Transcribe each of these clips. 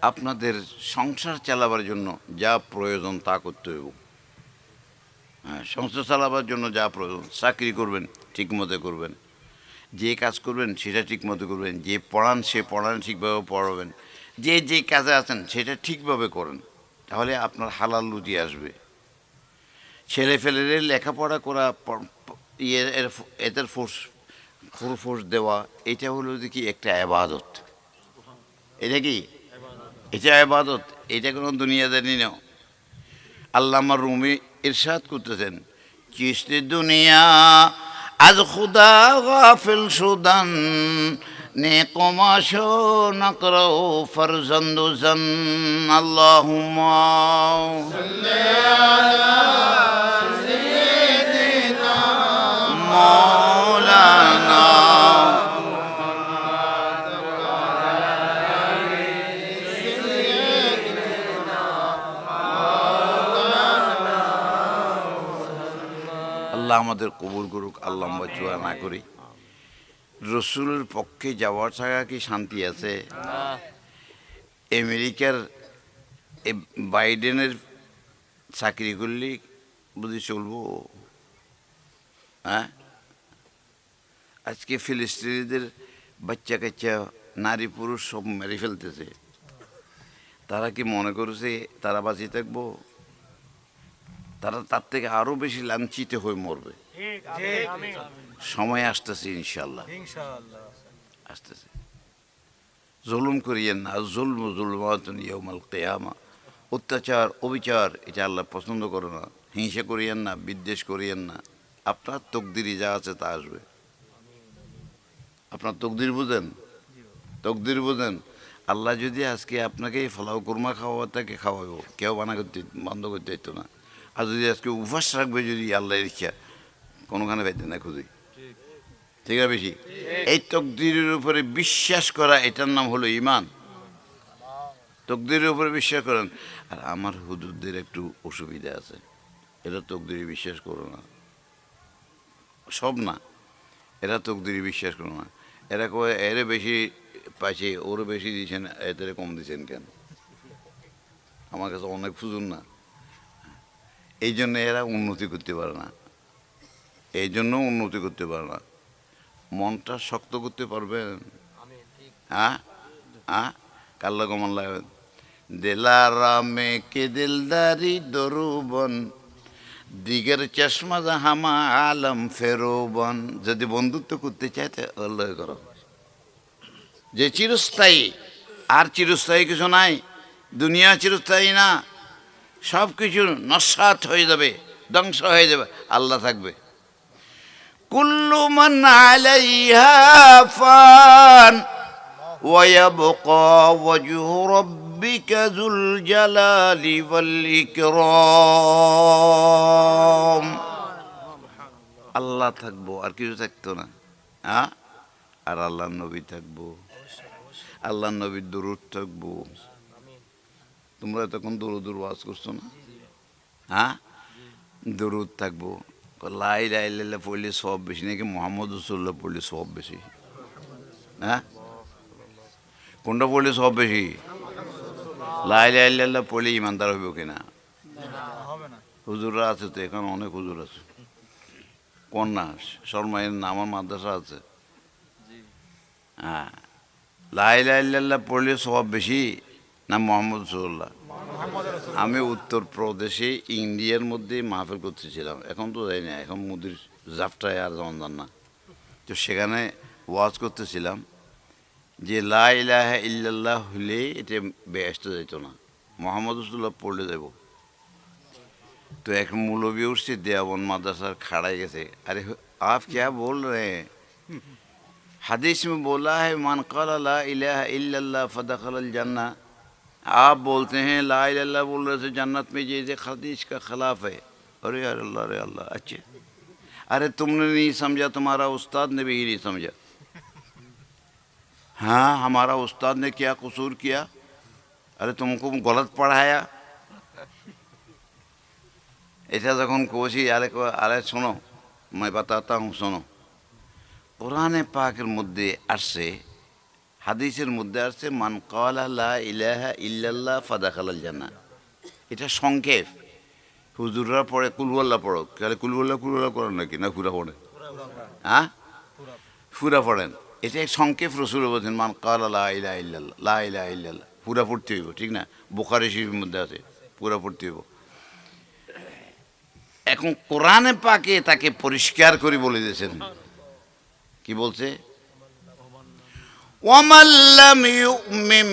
আপনাদের সংসার চালাবার জন্য যা প্রয়োজন তা করতে হইব। হ্যাঁ, সংসার চালাবার জন্য যা প্রয়োজন, চাকরি করবেন ঠিকমতো করবেন, যে কাজ করবেন সেটা ঠিকমতো করবেন, যে পড়ান সে পড়ান ঠিকভাবে পড়াবেন, যে যে কাজে আছেন সেটা ঠিকভাবে করেন, তাহলে আপনার হালাল রুজি আসবে। ছেলে ফেলেরে লেখাপড়া করা, এদের ফোর্স দেওয়া, এটা হলো কি একটা আবাদত। এটা কি? এটা আবাদত, এটা কোনো দুনিয়াদারি না। আল্লামা রুমি ইরশাদ করতেছেন, চিস্তি দুনিয়া আজ খুদা গাফিল সুদান নে কমাশো নকরাও ফরজন্দু জান। আল্লাহুম্মা মাওলানা। আল্লাহ আমাদের কবুল করুক, আল্লাহ আমরা চুয়া না করি। রসুলের পক্ষে যাওয়ার ছাড়া কি শান্তি আছে? আমেরিকার বাইডেনের চাকরি করলে বুঝি চলবো? হ্যাঁ, আজকে ফিলিস্তিনিদের বাচ্চা কাচ্চা নারী পুরুষ সব মেরে ফেলতেছে। তারা কি মনে করছে তারা বাঁচিয়ে থাকবো? তারা তার থেকে আরও বেশি লাঞ্ছিত হয়ে মরবে। সময় আসতেছে ইনশাল্লাহ, আসতেছে। জুলুম করিয়েন না, জুলম জুলমাতুন ইয়াউমাল কিয়ামা। অত্যাচার অবিচার এটা আল্লাহ পছন্দ করে না। হিংসা করিয়েন না, বিদ্বেষ করিয়েন না। আপনার তকদিরই যা আছে তা আসবে। আপনার তকদির বুঝেন? তকদির বুঝেন? আল্লাহ যদি আজকে আপনাকে ফলাও কুরমা খাওয়াটাকে খাওয়াবো, কেউ বানা করতে বন্ধ করতে হইতো না। আর যদি আজকে উপাস রাখবে যদি আল্লাহ ইচ্ছা, কোনোখানে পাইতেন না খুঁজি। ঠিক আছে বেশি? এই তকদিরের উপরে বিশ্বাস করা, এটার নাম হলো ইমান। তকদিরের উপরে বিশ্বাস করেন। আর আমার হুজুরদের একটু অসুবিধা আছে, এরা তকদিরে বিশ্বাস করো না। সব না, এরা তকদিরে বিশ্বাস করো না। এরা কয় এরে বেশি পাইছে, ওরও বেশি দিয়েছেন, এদের কম দিয়েছেন কেন? আমার কাছে অনেক ফুজুন না। এই জন্য এরা উন্নতি করতে পারে না, এই জন্য উন্নতি করতে পারে না। মনটা শক্ত করতে পারবেন? হ্যাঁ হ্যাঁ, কাল্লা কমান লাগে দিলারামে কে দিলদারি দরুবন দিগের চশমা হামা আলম ফেরোবন। যদি বন্ধুত্ব করতে চাই তো আল্লাহ করো, যে চিরস্থায়ী। আর চিরস্থায়ী কিছু নাই, দুনিয়া চিরস্থায়ী না। সব কিছু নস্বাত হয়ে যাবে, ধ্বংস হয়ে যাবে, আল্লাহ থাকবে। কুল্লু মান আলাইহা ফান ওয়া ইয়াবকা ওয়াজহু রাব্বিকা যুল জালালি ওয়াল ইকরাম। আল্লাহ থাকবো, আর কিছু থাকতো না। হ্যাঁ, আর আল্লাহর নবী থাকবো, আল্লাহর নবীর দরুদ থাকবো। তোমরা তখন দরুদ ওয়াজ করছো না? হ্যাঁ, দরুদ থাকবো। লা ইলাহা ইল্লাল্লাহ পড়লে সব বেশি নাকি মুহাম্মদ রাসূলুল্লাহ পড়লে সব বেশি? হ্যাঁ, কোনটা পড়লে সব বেশি? লা ইলাহা ইল্লাল্লাহ পড়লে ইমানদার হইব কিনা? হুজুররা আছে তো, এখন অনেক হুজুর আছে। কন্যা শর্মায়ের নাম, আমার মাদ্রাসা আছে। হ্যাঁ, লা ইলাহা ইল্লাল্লাহ পড়লে সব বেশি না মুহাম্মদ রাসূলুল্লাহ? আমি উত্তরপ্রদেশে ইন্ডিয়ার মধ্যে মাহফিল করতেছিলাম, এখন তো যাই না, এখন মুদির জাফটায় আর যেমন যান না। তো সেখানে ওয়াজ করতেছিলাম যে লা ইলাহা ইল্লাল্লাহ হলে এটা বেহেশতে যেত না, মুহাম্মদ রাসূলুল্লাহ পড়লে যাব। তো এক মৌলবী উঠছে দেওবন্দ মাদ্রাসার, खड़ाई গেছে, अरे आप क्या बोल रहे हैं? हदीस में बोला है मन क़ाल ला इलाहा इल्लल्लाह फदखलल जन्नह। आप बोलते हैं ला इलाहा इल्लल्लाह बोल रहे थे जन्नत में, जैसे हदीस का खिलाफ है। अरे यार अल्लाह रे अल्लाह, अच्छे। अरे तुमने नहीं समझा, तुम्हारा उस्ताद ने भी नहीं समझा। हाँ, हमारा उस्ताद ने क्या कसूर किया? अरे तुमको गलत पढ़ाया। এটা যখন কইছি, আরে আরে শোনো, मैं बताता हूँ, শোনো। কোরআনে পাকের মধ্যে আসছে হাদিসের মধ্যে আছে মান ক্বালা লা ইলাহা ইল্লাল্লাহ ফাদাখালাল জান্নাহ। এটা সংক্ষেপ। হুজুররা পড়ে কুলহুয়াল্লাহ পড়ো, তাহলে কুলহুয়াল্লাহ করেন নাকি না পুরা পড়েন? হ্যাঁ, পুরা পড়েন। এটা এক সংক্ষেপ। রসুল বলছেন মান ক্বালা লা ইলাহা ইল্লাল্লাহ, লা ইলাহা ইল্লাল্লাহ পুরা পড়তে হইব, ঠিক না? বুখারী শরীফের মধ্যে আছে পুরা পড়তে হইব। এখন কোরআনে পাকে তাকে পরিষ্কার করে বলে দিয়েছেন, কি বলছে? وَمَنْ لَمْ يُؤْمِنْ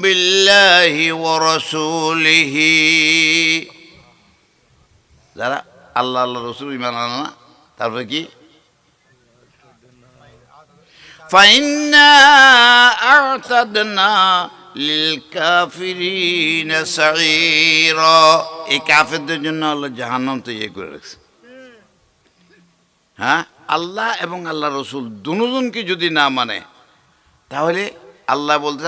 بِاللَّهِ وَرَسُولِهِ, যারা আল্লাহ আল্লাহ রসুল ঈমান আনে না, তারপরে কি? فَإِنَّا أَعْتَدْنَا لِلْكَافِرِينَ سَعِيرًا, এই কাফেরদের জন্য আল্লাহ জাহান্নাম তৈরি করে রাখছে। হ্যাঁ, আল্লাহ এবং আল্লাহ রসুল দুজনকে যদি না মানে, তাহলে আল্লাহ বলতে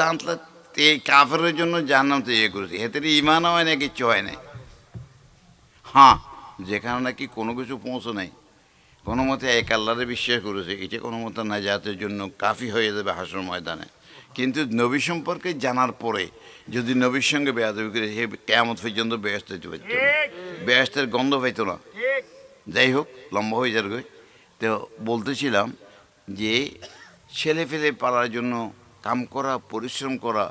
এই কাফেরের জন্য জাহান্নাম তৈরি করেছে। এতে ইমানও হয় না, কিচ্ছু হয় নাই। হ্যাঁ, যেখানে নাকি কোনো কিছু পৌঁছো নাই, কোনো মতে এক আল্লাহরে বিশ্বাস করেছে, এটা কোনো মতে নাজাতের জন্য কাফি হয়ে যাবে হাসর ময়দানে। কিন্তু নবী সম্পর্কে জানার পরে যদি নবীর সঙ্গে বেয়াদবি করে, সে কিয়ামত পর্যন্ত বেহেশতে যেতে পারত না, বেহেশতের গন্ধ পাইত না। যাই হোক, লম্বা হয়ে যাবে। তো বলতেছিলাম যে ছেলে ফেলে পালার জন্য কাম করা, পরিশ্রম করা,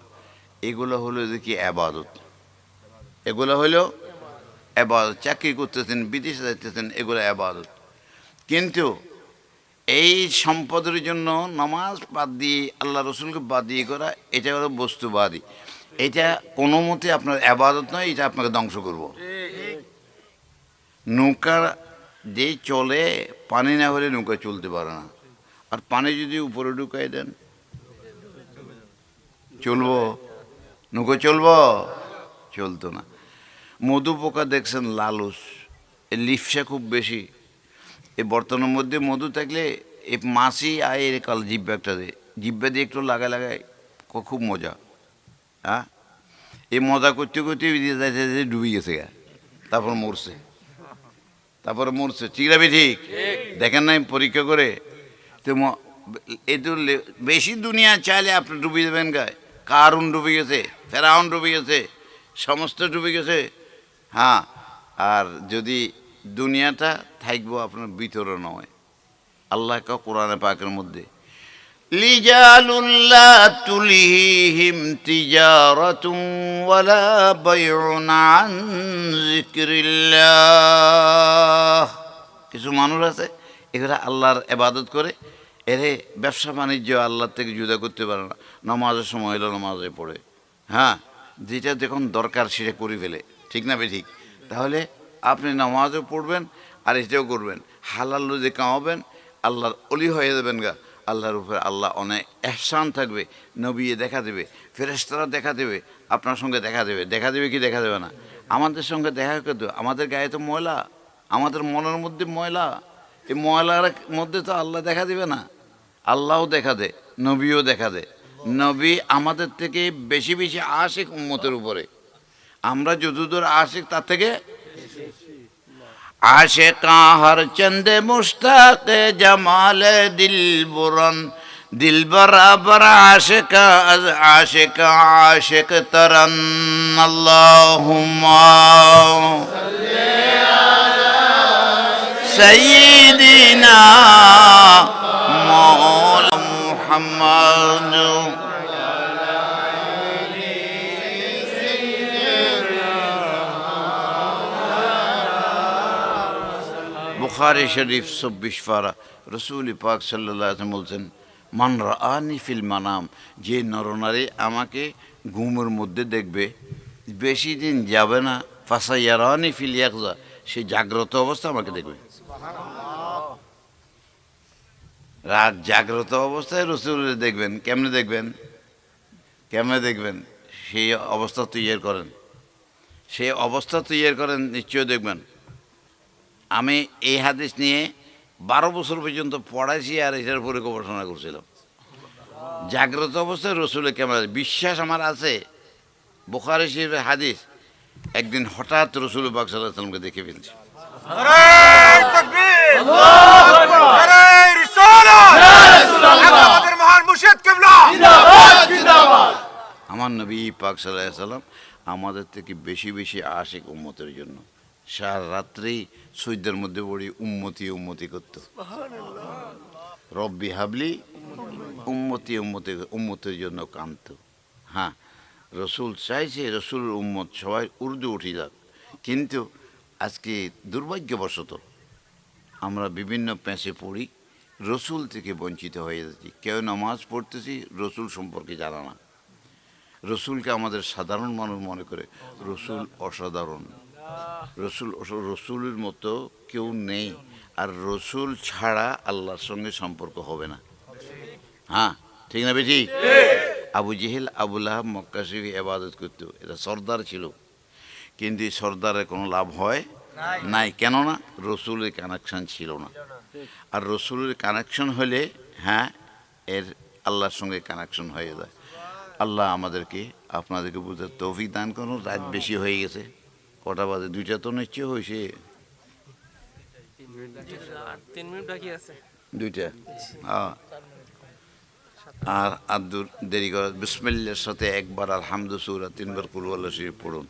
এগুলো হলো দেখি আবাদত। এগুলো হলো আবাদত। চাকরি করতেছেন, বিদেশে যাইতেছেন, এগুলো আবাদত। কিন্তু এই সম্পদের জন্য নামাজ বাদ দিয়ে, আল্লাহ রসুলকে বাদ দিয়ে করা, এটা হলো বস্তুবাদী। এটা কোনো মতে আপনার আবাদত নয়, এটা আপনাকে ধ্বংস করব। নৌকা যে চলে, পানি না হলে নৌকা চলতে পারে না। আর পানি যদি উপরে ঢুকাই দেন, চলবো? নৌকা চলবো? চলতো না। মধু পোকা দেখছেন লালুস, এর লিপসা খুব বেশি। এই বর্তমানের মধ্যে মধু থাকলে এই মাছি আয় কাল জিব্বা একটা দিয়ে, জিব্বা দিয়ে একটু লাগায় লাগায়, খুব মজা। হ্যাঁ, এই মজা করতে করতে ডুবে গেছে গা, তারপর মরছে, তারপরে মরছে। ঠিক না? ঠিক দেখেন নাই পরীক্ষা করে? তো এই তো বেশি দুনিয়া চাইলে আপনি ডুবে যাবেন গায়ে। কারুন ডুবে গেছে, ফেরাউন ডুবে গেছে, সমস্ত ডুবে গেছে। হ্যাঁ, আর যদি দুনিয়াটা থাকবো আপনার ভিতরে নয়। আল্লাহ কোরআনে পাকের মধ্যে লিজালুল্লাহ তুলিহিম তিজারাতুন ওয়ালা বাইউন আন যিকরিল্লাহ, কিছু মানুষ আছে এগুলা আল্লাহর ইবাদত করে, এরে ব্যবসা বাণিজ্য আল্লাহর থেকে জুদা করতে পারে না। নামাজের সময় হলো নামাজে পড়ে, হ্যাঁ, যেটা যখন দরকার সেটা করে ফেলে। ঠিক না? ঠিক। তাহলে আপনি নামাজও পড়বেন আর এটাও করবেন, হালাল রুজি কামাবেন, আল্লাহর অলি হয়ে যাবেন গা। আল্লাহর উপরে আল্লাহ অনেক এহসান থাকবে, নবী দেখা দেবে, ফেরেশতারা দেখা দেবে, আপনার সঙ্গে দেখা দেবে। দেখা দেবে কি দেখা দেবে না? আমাদের সঙ্গে দেখা করতে, আমাদের গায়ে তো ময়লা, আমাদের মনের মধ্যে ময়লা। এই ময়লার মধ্যে তো আল্লাহ দেখা দেবে না। আল্লাহও দেখা দেয়, নবীও দেখা দেয়। নবী আমাদের থেকে বেশি বেশি আশিক উম্মতের উপরে। আমরা যতদূর আশিক তার থেকে आशिका हर चंद मुश्ताक जमाल दिल बुरन दिल बराबर आशिका आशिका आशिक तरन अल्लाहुम्मा सय्यिदिना मौला मुहम्मद। বুখারী শরীফ ২৪ পারা, রসুল পাক সাল্লাল্লাহু আলাইহি ওয়াসাল্লাম বলছেন, মান রাআনি ফিল মানাম, যে নরনারী আমাকে ঘুমের মধ্যে দেখবে, বেশি দিন যাবে না, ফাসায়ারানি ফিল ইয়াকজা, সে জাগ্রত অবস্থা আমাকে দেখবে। রাত জাগ্রত অবস্থায় রসুলের দেখবেন। কেমনে দেখবেন? কেমনে দেখবেন? সেই অবস্থা তৈরি করেন, সেই অবস্থা তৈরি করেন, নিশ্চয় দেখবেন। আমি এই হাদিস নিয়ে 12 বছর পর্যন্ত পড়াইছি আর এটার উপরে গবেষণা করছিলাম। জাগ্রত অবস্থায় রসুলের কেমন বিশ্বাস আমার আছে। বুখারী শরীফের হাদিস, একদিন হঠাৎ রসুল পাক সাল্লাল্লাহু আলাইহি ওয়াসাল্লামকে দেখে ফেলছি। আমাদের মহান মুর্শিদ কিবলা আমার নবী পাক সাল্লাল্লাহু আলাইহি সাল্লাম আমাদের থেকে বেশি বেশি আশিক উম্মতের জন্য সারা রাত্রি সৈয়দের মধ্যে পড়ি উম্মতি উম্মতি করত রব্বি হাবলি উম্মতি উম্মতি উম্মতের জন্য কান্ত। হ্যাঁ, রসুল চাইছে রসুলের উম্মত সবাই উর্দু উঠে যাক, কিন্তু আজকে দুর্ভাগ্যবশত আমরা বিভিন্ন প্যাঁচে পড়ি, রসুল থেকে বঞ্চিত হয়ে যাচ্ছি। কেউ নামাজ পড়তেছি, রসুল সম্পর্কে জানা না। রসুলকে আমাদের সাধারণ মানুষ মনে করে রসুল অসাধারণ, রসুলের মতো কেউ নেই, আর রসুল ছাড়া আল্লাহর সঙ্গে সম্পর্ক হবে না। হ্যাঁ, ঠিক না বেটি? আবু জেহেল আবুল আহাব মক্কা শরীফে ইবাদত করতো, এটা সর্দার ছিল, কিন্তু এই সর্দারের কোনো লাভ হয় নাই, কেননা রসুলের কানেকশন ছিল না। আর রসুলের কানেকশন হলে হ্যাঁ এর আল্লাহর সঙ্গে কানেকশন হয়ে যায়। আল্লাহ আমাদেরকে আপনাদেরকে বুঝতে তৌফিক দান করুন। রাত বেশি হয়ে গেছে, কটা বাজে? 2টা তো নিশ্চয় হয়েছে। 3 মিনিট বাকি আছে। 2টা, হ্যাঁ। আর দূর দেরি করা, বিসমিল্লাহর সাথে একবার আলহামদু সূরা 3বার কুল আল্লাহ শরীফ পড়ুন।